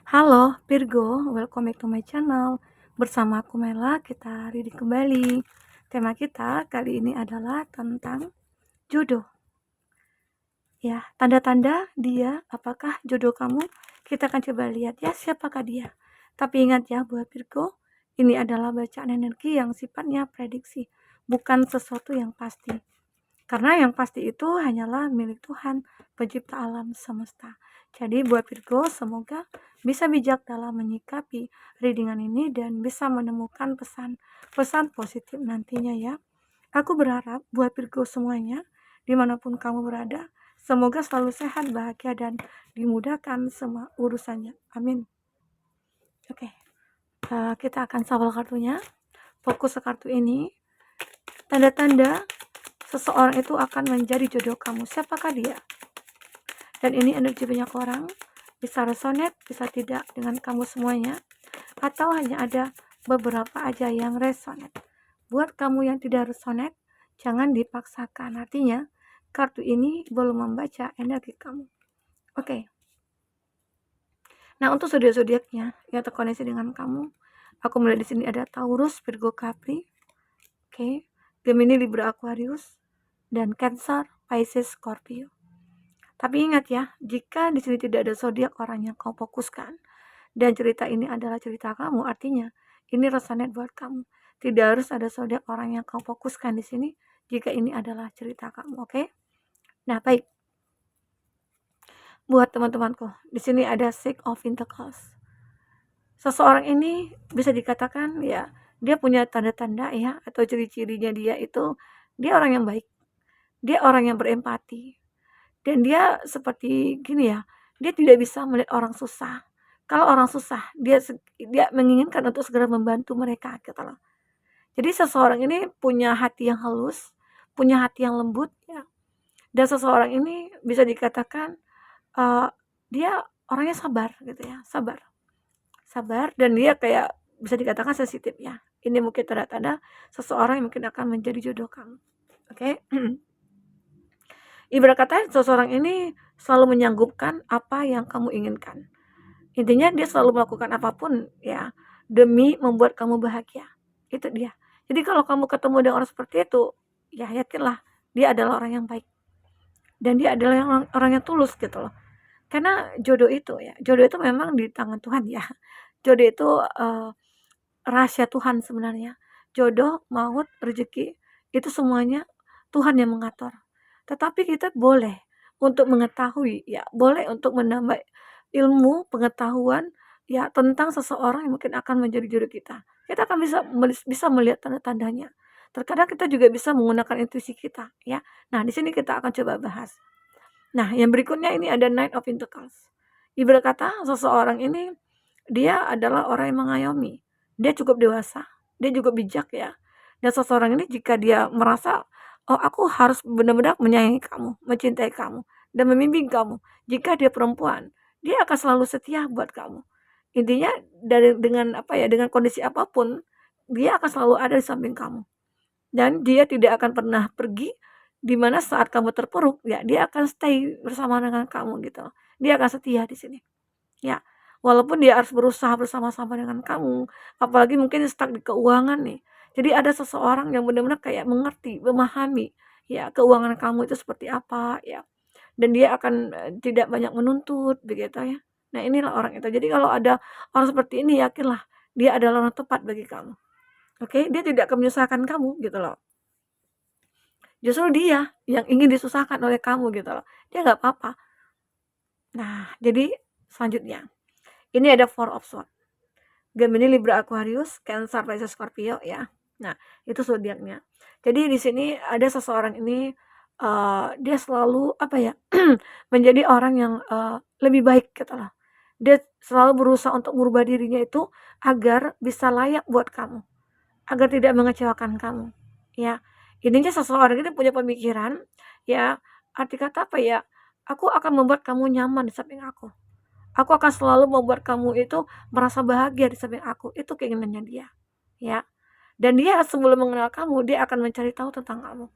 Halo Virgo, welcome back to my channel. Bersama aku Mela, kita reading kembali. Tema kita kali ini adalah tentang jodoh. Ya, tanda-tanda dia, apakah jodoh kamu? Kita akan coba lihat ya siapakah dia. Tapi ingat ya buat Virgo, ini adalah bacaan energi yang sifatnya prediksi, bukan sesuatu yang pasti. Karena yang pasti itu hanyalah milik Tuhan, pencipta alam semesta. Jadi buat Virgo, semoga bisa bijak dalam menyikapi readingan ini dan bisa menemukan pesan-pesan positif nantinya ya. Aku berharap buat Virgo semuanya, dimanapun kamu berada, semoga selalu sehat, bahagia, dan dimudahkan semua urusannya. Amin. Oke, kita akan shuffle kartunya. Fokus ke kartu ini. Tanda-tanda seseorang itu akan menjadi jodoh kamu. Siapakah dia? Dan ini energi banyak orang, bisa resonate, bisa tidak dengan kamu semuanya, atau hanya ada beberapa aja yang resonate. Buat kamu yang tidak resonate, jangan dipaksakan. Artinya, kartu ini belum membaca energi kamu. Oke. Nah, untuk zodiak-zodiaknya yang terkoneksi dengan kamu, aku melihat di sini ada Taurus, Virgo, Capri, oke, Gemini, Libra, Aquarius, dan Cancer, Pisces, Scorpio. Tapi ingat ya, jika di sini tidak ada zodiak orang yang kau fokuskan dan cerita ini adalah cerita kamu, artinya ini resonate buat kamu. Tidak harus ada zodiak orang yang kau fokuskan di sini jika ini adalah cerita kamu, oke? Nah, baik. Buat teman-temanku, di sini ada Six of Pentacles. Seseorang ini bisa dikatakan ya, dia punya tanda-tanda ya atau ciri-cirinya dia itu dia orang yang baik. Dia orang yang berempati. Dan dia seperti gini ya, dia tidak bisa melihat orang susah. Kalau orang susah, dia menginginkan untuk segera membantu mereka gitu loh. Jadi seseorang ini punya hati yang halus, punya hati yang lembut ya. Dan seseorang ini bisa dikatakan dia orangnya sabar gitu ya, sabar. Sabar dan dia kayak bisa dikatakan sensitif ya. Ini mungkin tanda-tanda seseorang yang mungkin akan menjadi jodoh kamu. Oke. Ibarat kata seseorang ini selalu menyanggupkan apa yang kamu inginkan. Intinya dia selalu melakukan apapun ya demi membuat kamu bahagia. Itu dia. Jadi kalau kamu ketemu dengan orang seperti itu, ya yakinlah dia adalah orang yang baik. Dan dia adalah orang yang tulus gitu loh. Karena jodoh itu memang di tangan Tuhan ya. Jodoh itu rahasia Tuhan sebenarnya. Jodoh, maut, rezeki, itu semuanya Tuhan yang mengatur. Tetapi kita boleh untuk mengetahui ya, boleh untuk menambah ilmu, pengetahuan ya tentang seseorang yang mungkin akan menjadi jodoh kita. Kita akan bisa melihat tanda-tandanya. Terkadang kita juga bisa menggunakan intuisi kita ya. Nah, di sini kita akan coba bahas. Nah, yang berikutnya ini ada Knight of Pentacles. Ibarat kata seseorang ini dia adalah orang yang mengayomi. Dia cukup dewasa, dia juga bijak ya. Dan seseorang ini jika dia merasa, oh aku harus benar-benar menyayangi kamu, mencintai kamu, dan membimbing kamu. Jika dia perempuan, dia akan selalu setia buat kamu. Intinya dengan kondisi apapun, dia akan selalu ada di samping kamu. Dan dia tidak akan pernah pergi di mana saat kamu terpuruk, ya dia akan stay bersama dengan kamu gitu. Dia akan setia di sini. Ya, walaupun dia harus berusaha bersama-sama dengan kamu, apalagi mungkin stuck di keuangan nih. Jadi ada seseorang yang benar-benar kayak mengerti, memahami ya keuangan kamu itu seperti apa ya. Dan dia akan tidak banyak menuntut begitu ya. Nah, inilah orang itu. Jadi kalau ada orang seperti ini yakinlah dia adalah orang tepat bagi kamu. Oke, dia tidak akan menyusahkan kamu gitu loh. Justru dia yang ingin disusahkan oleh kamu gitu loh. Dia nggak apa-apa. Nah, jadi selanjutnya. Ini ada Four of Swords. Gemini, Libra, Aquarius, Cancer, Pisces, Scorpio ya. Nah, itu zodiaknya. Jadi di sini ada seseorang ini dia selalu apa ya? menjadi orang yang lebih baik gitu loh. Dia selalu berusaha untuk merubah dirinya itu agar bisa layak buat kamu, agar tidak mengecewakan kamu. Ya. Intinya seseorang ini punya pemikiran ya, arti kata apa ya? Aku akan membuat kamu nyaman di samping aku. Aku akan selalu membuat kamu itu merasa bahagia di samping aku, itu keinginannya dia, ya. Dan dia sebelum mengenal kamu, dia akan mencari tahu tentang kamu.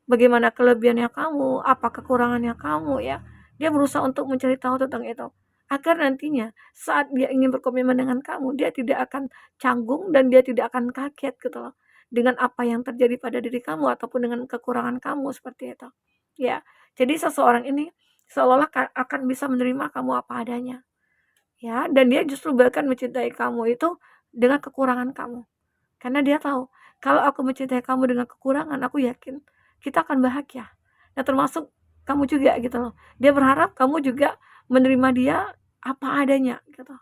Bagaimana kelebihannya kamu, apa kekurangannya kamu, ya. Dia berusaha untuk mencari tahu tentang itu. agar nantinya saat dia ingin berkomitmen dengan kamu, dia tidak akan canggung dan dia tidak akan kaget gitu loh, dengan apa yang terjadi pada diri kamu ataupun dengan kekurangan kamu, seperti itu. Ya, jadi seseorang ini seolah-olah akan bisa menerima kamu apa adanya, ya, dan dia justru bahkan mencintai kamu itu dengan kekurangan kamu. Karena dia tahu, kalau aku mencintai kamu dengan kekurangan, aku yakin kita akan bahagia. Nah, termasuk kamu juga gitu loh. Dia berharap kamu juga menerima dia apa adanya gitu.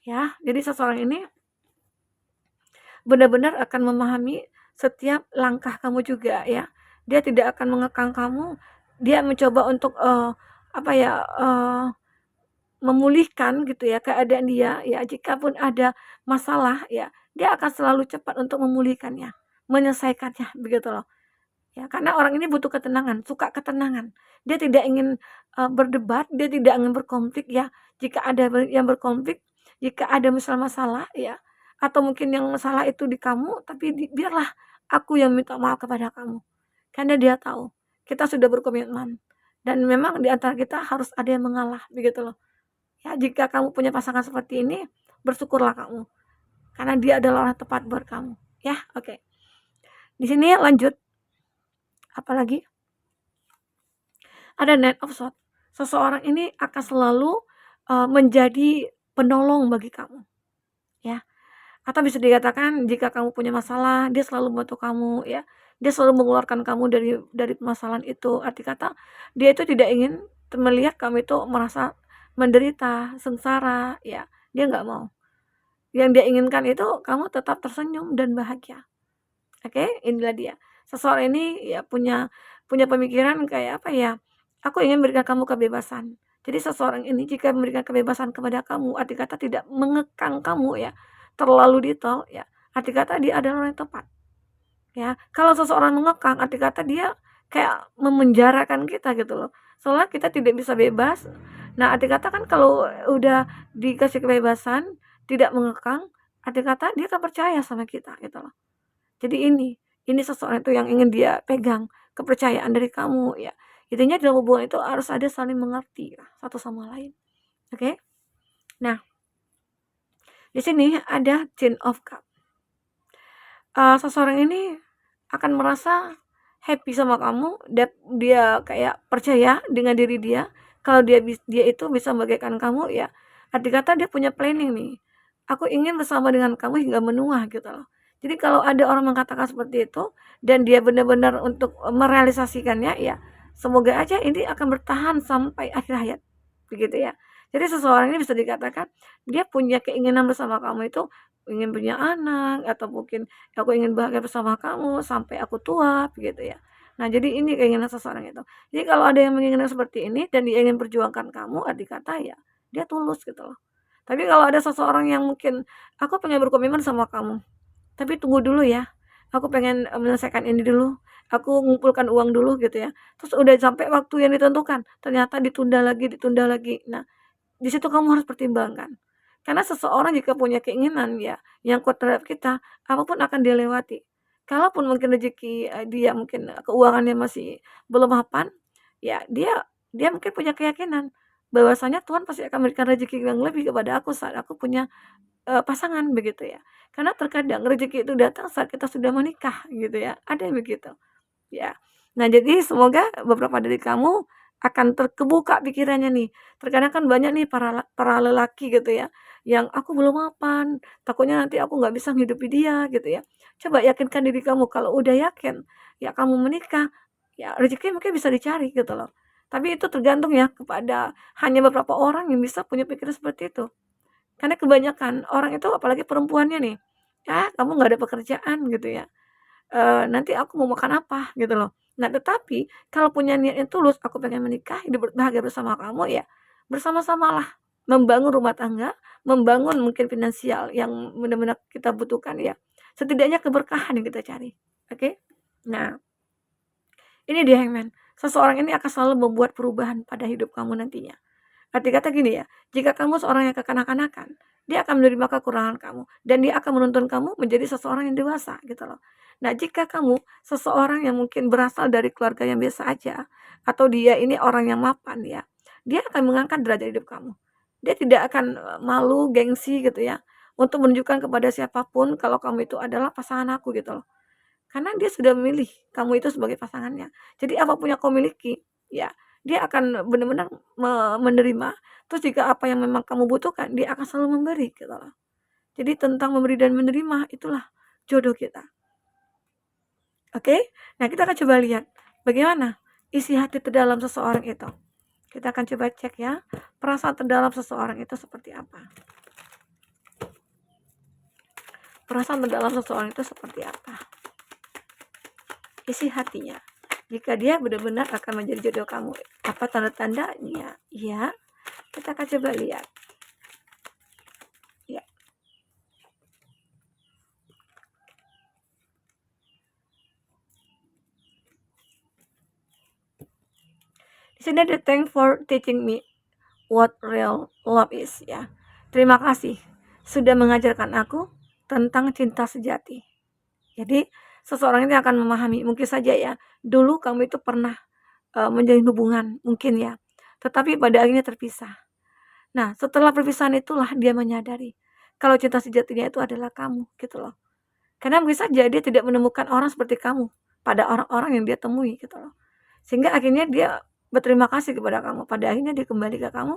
Ya, jadi seseorang ini benar-benar akan memahami setiap langkah kamu juga ya. Dia tidak akan mengekang kamu. Dia mencoba untuk apa ya, memulihkan gitu ya keadaan dia ya, jikapun ada masalah ya, dia akan selalu cepat untuk memulihkannya, menyelesaikannya begitu loh. Ya, karena orang ini butuh ketenangan, suka ketenangan. Dia tidak ingin, berdebat, dia tidak ingin berkonflik ya. Jika ada yang berkonflik, jika ada masalah ya, atau mungkin yang masalah itu di kamu, tapi biarlah aku yang minta maaf kepada kamu. Karena dia tahu, kita sudah berkomitmen dan memang di antara kita harus ada yang mengalah, begitu loh. Ya, jika kamu punya pasangan seperti ini, bersyukurlah kamu, karena dia adalah orang tepat buat kamu, ya, oke. Di sini lanjut, apalagi? Ada Knight of Swords. Seseorang ini akan selalu, menjadi penolong bagi kamu, ya. Atau bisa dikatakan jika kamu punya masalah, dia selalu membantu kamu, ya. Dia selalu mengeluarkan kamu dari permasalahan itu. Arti kata, dia itu tidak ingin melihat kamu itu merasa menderita, sengsara, ya. Dia nggak mau. Yang dia inginkan itu kamu tetap tersenyum dan bahagia. Oke, inilah dia. Seseorang ini ya punya punya pemikiran kayak apa ya, aku ingin memberikan kamu kebebasan. Jadi seseorang ini jika memberikan kebebasan kepada kamu, arti kata tidak mengekang kamu ya, terlalu detail ya, arti kata dia adalah orang yang tepat. Ya, kalau seseorang mengekang, arti kata dia kayak memenjarakan kita gitu loh. Soalnya kita tidak bisa bebas. Nah, arti kata kan kalau udah dikasih kebebasan, tidak mengekang, arti kata dia akan percaya sama kita gitu loh. Jadi ini seseorang itu yang ingin dia pegang, kepercayaan dari kamu ya. Intinya dalam hubungan itu harus ada saling mengerti lah, satu sama lain. Oke? Nah, di sini ada Ten of Cup. Seseorang ini akan merasa happy sama kamu, dia kayak percaya dengan diri dia, kalau dia itu bisa membagaikan kamu ya, arti kata dia punya planning nih, "Aku ingin bersama dengan kamu hingga menua," gitu loh. Jadi kalau ada orang mengatakan seperti itu, dan dia benar-benar untuk merealisasikannya ya, semoga aja ini akan bertahan sampai akhir hayat, begitu ya. Jadi seseorang ini bisa dikatakan, dia punya keinginan bersama kamu itu, ingin punya anak, atau mungkin aku ingin bahagia bersama kamu sampai aku tua, begitu ya. Nah, jadi ini keinginan seseorang itu. Jadi kalau ada yang menginginkan seperti ini dan dia ingin perjuangkan kamu, arti kata ya dia tulus gitu loh. Tapi kalau ada seseorang yang mungkin, "Aku pengen berkomitmen sama kamu, tapi tunggu dulu ya. Aku pengen, menyelesaikan ini dulu, aku ngumpulkan uang dulu," gitu ya. Terus udah sampai waktu yang ditentukan, ternyata ditunda lagi ditunda lagi. Nah, di situ kamu harus pertimbangkan. Karena seseorang jika punya keinginan ya, yang kuat terhadap kita, apapun akan dia lewati. Kalaupun mungkin rezeki, dia mungkin keuangannya masih belum mapan, ya dia dia mungkin punya keyakinan bahwasanya Tuhan pasti akan memberikan rezeki yang lebih kepada aku saat aku punya, pasangan begitu ya. Karena terkadang rezeki itu datang saat kita sudah menikah gitu ya, ada yang begitu. Ya. Nah, jadi semoga beberapa dari kamu akan terkebuka pikirannya nih. Terkadang kan banyak nih para lelaki gitu ya, yang aku belum mapan, takutnya nanti aku nggak bisa menghidupi dia gitu ya. Coba yakinkan diri kamu kalau udah yakin, ya kamu menikah, ya rezeki mungkin bisa dicari gitu loh. Tapi itu tergantung ya kepada hanya beberapa orang yang bisa punya pikiran seperti itu. Karena kebanyakan orang itu apalagi perempuannya nih, "Ah, kamu nggak ada pekerjaan," gitu ya. Nanti aku mau makan apa gitu loh. Nah, tetapi kalau punya niat yang tulus, aku pengen menikah, hidup bahagia bersama kamu, ya bersama-samalah membangun rumah tangga, membangun mungkin finansial yang benar-benar kita butuhkan ya. Setidaknya keberkahan yang kita cari, oke? Nah, ini dia Hangman, seseorang ini akan selalu membuat perubahan pada hidup kamu nantinya. Arti kata gini ya, jika kamu seorang yang kekanak-kanakan, dia akan menerima kekurangan kamu dan dia akan menuntun kamu menjadi seseorang yang dewasa gitu loh. Nah, jika kamu seseorang yang mungkin berasal dari keluarga yang biasa aja atau dia ini orang yang mapan ya, dia akan mengangkat derajat hidup kamu. Dia tidak akan, malu, gengsi gitu ya, untuk menunjukkan kepada siapapun kalau kamu itu adalah pasangan aku gitu loh. Karena dia sudah memilih kamu itu sebagai pasangannya. Jadi apapun yang kau miliki, ya dia akan benar-benar menerima. Terus jika apa yang memang kamu butuhkan, dia akan selalu memberi gitu loh. Jadi tentang memberi dan menerima itulah jodoh kita. Oke? Nah, kita akan coba lihat bagaimana isi hati terdalam seseorang itu. Kita akan coba cek ya, perasaan terdalam seseorang itu seperti apa. Perasaan terdalam seseorang itu seperti apa. Isi hatinya. Jika dia benar-benar akan menjadi jodoh kamu, apa tanda-tandanya? Ya, kita akan coba lihat. Ya. Di sini ada thank for teaching me what real love is ya. Terima kasih sudah mengajarkan aku tentang cinta sejati. Jadi seseorang ini akan memahami, mungkin saja ya, dulu kamu itu pernah menjalin hubungan mungkin ya, tetapi pada akhirnya terpisah. Nah, setelah perpisahan itulah dia menyadari kalau cinta sejatinya itu adalah kamu gitu loh. Karena mungkin saja dia tidak menemukan orang seperti kamu pada orang-orang yang dia temui gitu loh. Sehingga akhirnya dia berterima kasih kepada kamu. Pada akhirnya dia kembali ke kamu.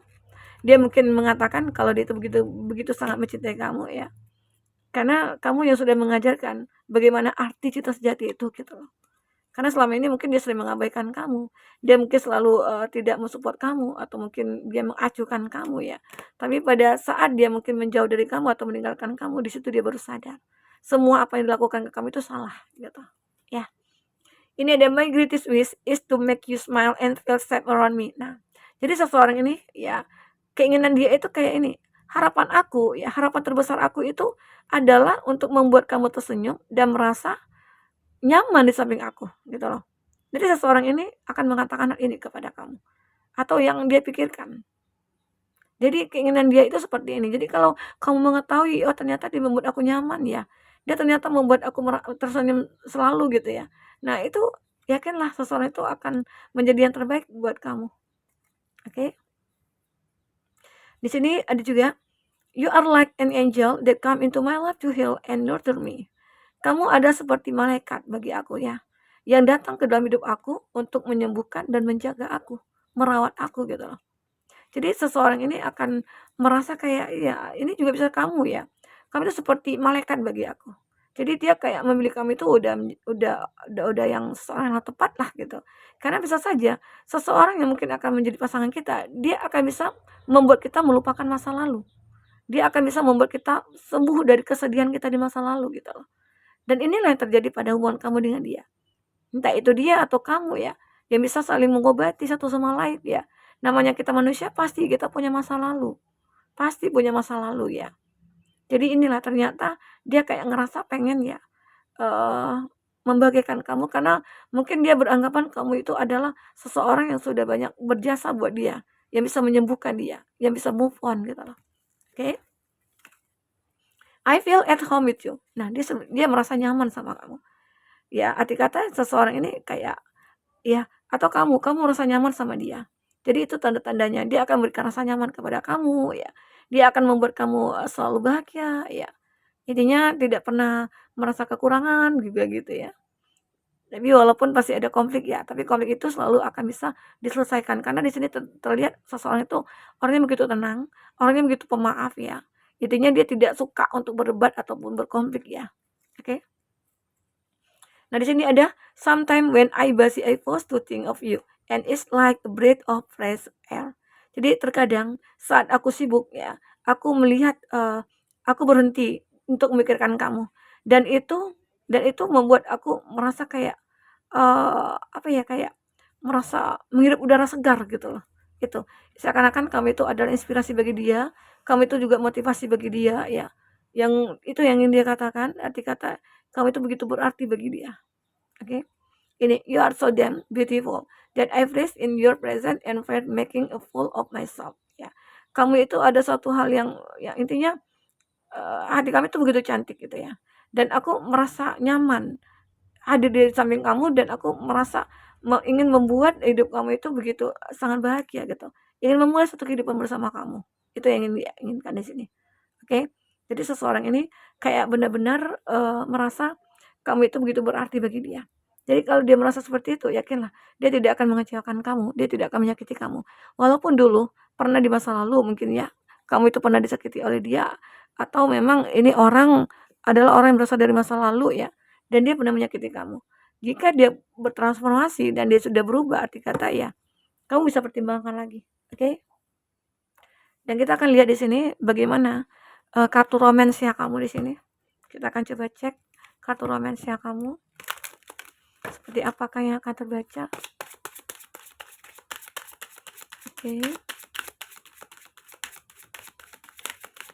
Dia mungkin mengatakan kalau dia itu begitu begitu sangat mencintai kamu ya. Karena kamu yang sudah mengajarkan bagaimana arti cinta sejati itu gitu loh. Karena selama ini mungkin dia sering mengabaikan kamu. Dia mungkin selalu tidak mensupport kamu atau mungkin dia mengacuhkan kamu ya. Tapi pada saat dia mungkin menjauh dari kamu atau meninggalkan kamu, di situ dia baru sadar. Semua apa yang dilakukan ke kamu itu salah gitu. Ya. Ini ada my greatest wish is to make you smile and feel safe around me. Nah, jadi seseorang ini ya keinginan dia itu kayak ini. Harapan aku ya, harapan terbesar aku itu adalah untuk membuat kamu tersenyum dan merasa nyaman di samping aku, gitu loh. Jadi seseorang ini akan mengatakan hal ini kepada kamu, atau yang dia pikirkan. Jadi keinginan dia itu seperti ini. Jadi kalau kamu mengetahui, oh ternyata dia membuat aku nyaman ya, dia ternyata membuat aku tersenyum selalu gitu ya. Nah itu yakinlah seseorang itu akan menjadi yang terbaik buat kamu. Oke? Di sini ada juga, you are like an angel that come into my life to heal and nurture me. Kamu ada seperti malaikat bagi aku ya, yang datang ke dalam hidup aku untuk menyembuhkan dan menjaga aku, merawat aku gitu loh. Jadi seseorang ini akan merasa kayak, ya ini juga bisa kamu ya. Kamu itu seperti malaikat bagi aku. Jadi dia kayak memilih kamu itu udah yang seseorang yang tepat lah gitu. Karena bisa saja seseorang yang mungkin akan menjadi pasangan kita, dia akan bisa membuat kita melupakan masa lalu. Dia akan bisa membuat kita sembuh dari kesedihan kita di masa lalu gitu loh. Dan inilah yang terjadi pada hubungan kamu dengan dia. Entah itu dia atau kamu ya, yang bisa saling mengobati satu sama lain ya. Namanya kita manusia pasti kita punya masa lalu. Pasti punya masa lalu ya. Jadi inilah ternyata dia kayak ngerasa pengen ya membahagiakan kamu karena mungkin dia beranggapan kamu itu adalah seseorang yang sudah banyak berjasa buat dia, yang bisa menyembuhkan dia, yang bisa move on gitu loh. Oke? I feel at home with you. Nah, dia merasa nyaman sama kamu. Ya, arti kata seseorang ini kayak ya atau kamu merasa nyaman sama dia. Jadi itu tanda-tandanya dia akan memberikan rasa nyaman kepada kamu ya. Dia akan membuat kamu selalu bahagia ya. Intinya tidak pernah merasa kekurangan juga gitu ya. Tapi walaupun pasti ada konflik ya, tapi konflik itu selalu akan bisa diselesaikan karena di sini terlihat seseorang itu orangnya begitu tenang, orangnya begitu pemaaf ya. Intinya dia tidak suka untuk berdebat ataupun berkonflik ya. Oke. Nah, di sini ada sometime when I busy I pause to think of you and it's like a breath of fresh air. Jadi terkadang saat aku sibuk ya, aku melihat aku berhenti untuk memikirkan kamu dan itu membuat aku merasa kayak apa ya kayak merasa menghirup udara segar gitu loh. Itu seakan-akan kamu itu adalah inspirasi bagi dia, kamu itu juga motivasi bagi dia ya. Yang itu yang ingin dia katakan, arti kata kamu itu begitu berarti bagi dia. Oke. Ini, you are so damn beautiful that I rest in your presence and felt making a fool of myself. Ya, kamu itu ada suatu hal yang intinya hati kami itu begitu cantik gitu ya. Dan aku merasa nyaman hadir di samping kamu dan aku merasa ingin membuat hidup kamu itu begitu sangat bahagia gitu. Ingin memulai satu kehidupan bersama kamu. Itu yang ingin dia inginkan di sini. Oke? Jadi seseorang ini kayak benar-benar, merasa kamu itu begitu berarti bagi dia. Jadi kalau dia merasa seperti itu, yakinlah dia tidak akan mengecewakan kamu, dia tidak akan menyakiti kamu. Walaupun dulu pernah di masa lalu mungkin ya, kamu itu pernah disakiti oleh dia, atau memang ini orang adalah orang yang berasal dari masa lalu ya, dan dia pernah menyakiti kamu. Jika dia bertransformasi dan dia sudah berubah, arti kata ya, kamu bisa pertimbangkan lagi, oke? Dan kita akan lihat di sini bagaimana, kartu romansnya kamu di sini. Kita akan coba cek kartu romansnya kamu, seperti apakah yang akan terbaca. Oke.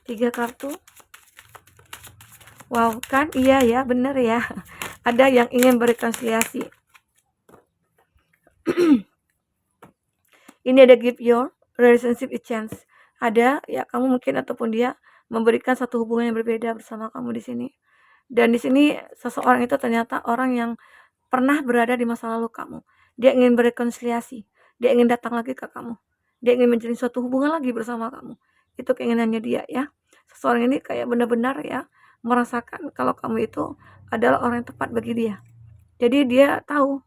3 kartu. Wow, kan iya ya, bener ya. Ada yang ingin berrekonsiliasi. Ini ada give your relationship a chance. Ada ya kamu mungkin ataupun dia memberikan satu hubungan yang berbeda bersama kamu di sini. Dan di sini seseorang itu ternyata orang yang pernah berada di masa lalu kamu. Dia ingin berrekonsiliasi. Dia ingin datang lagi ke kamu. Dia ingin menjalin suatu hubungan lagi bersama kamu. Itu keinginannya dia ya. Seseorang ini kayak benar-benar ya merasakan kalau kamu itu adalah orang yang tepat bagi dia. Jadi dia tahu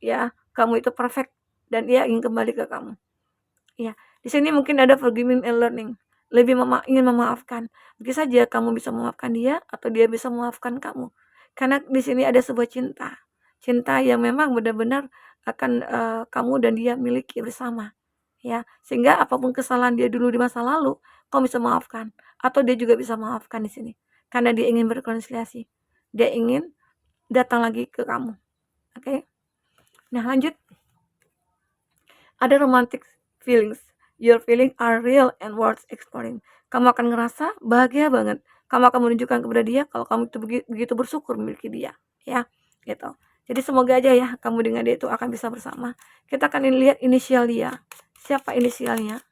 ya kamu itu perfect dan dia ingin kembali ke kamu. Ya, di sini mungkin ada forgiving and learning. Lebih ingin memaafkan. Mungkin saja kamu bisa memaafkan dia atau dia bisa memaafkan kamu. Karena di sini ada sebuah cinta. Cinta yang memang benar-benar akan kamu dan dia miliki bersama. Ya, sehingga apapun kesalahan dia dulu di masa lalu, kamu bisa maafkan atau dia juga bisa maafkan di sini. Karena dia ingin berrekonsiliasi. Dia ingin datang lagi ke kamu. Oke. Nah, lanjut. Ada romantic feelings. Your feelings are real and worth exploring. Kamu akan ngerasa bahagia banget. Kamu akan menunjukkan kepada dia kalau kamu itu begitu bersyukur memiliki dia, ya, gitu. Jadi semoga aja ya kamu dengan dia itu akan bisa bersama. Kita akan lihat inisial dia. Siapa inisialnya?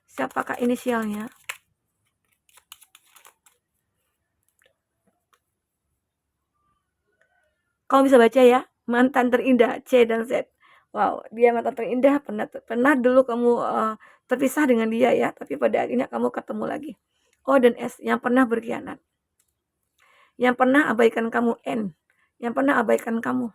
Siapakah inisialnya? Kamu bisa baca ya, mantan terindah C dan Z. Wow, dia mantan terindah, pernah dulu kamu terpisah dengan dia ya, tapi pada akhirnya kamu ketemu lagi. O dan S, yang pernah berkhianat, yang pernah abaikan kamu. N, yang pernah abaikan kamu.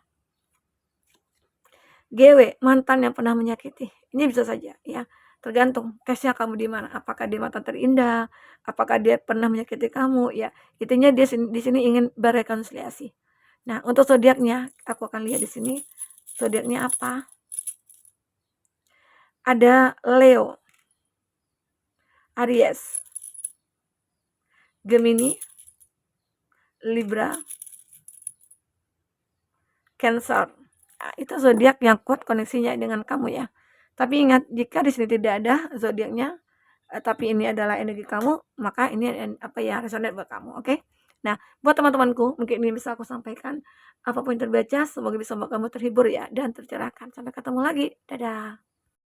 GW, mantan yang pernah menyakiti. Ini bisa saja ya, tergantung case-nya kamu di mana. Apakah dia mantan terindah, apakah dia pernah menyakiti kamu ya. Intinya dia di sini ingin berrekonsiliasi. Nah, untuk zodiaknya aku akan lihat di sini. Zodiaknya apa? Ada Leo, Aries, Gemini, Libra, Cancer. Nah, itu zodiak yang kuat koneksinya dengan kamu ya. Tapi ingat, jika di sini tidak ada zodiaknya, tapi ini adalah energi kamu, maka ini apa ya, resonate buat kamu, oke? Nah, buat teman-temanku, mungkin ini bisa aku sampaikan. Apapun yang terbaca, semoga bisa membuat kamu terhibur ya dan tercerahkan. Sampai ketemu lagi. Dadah.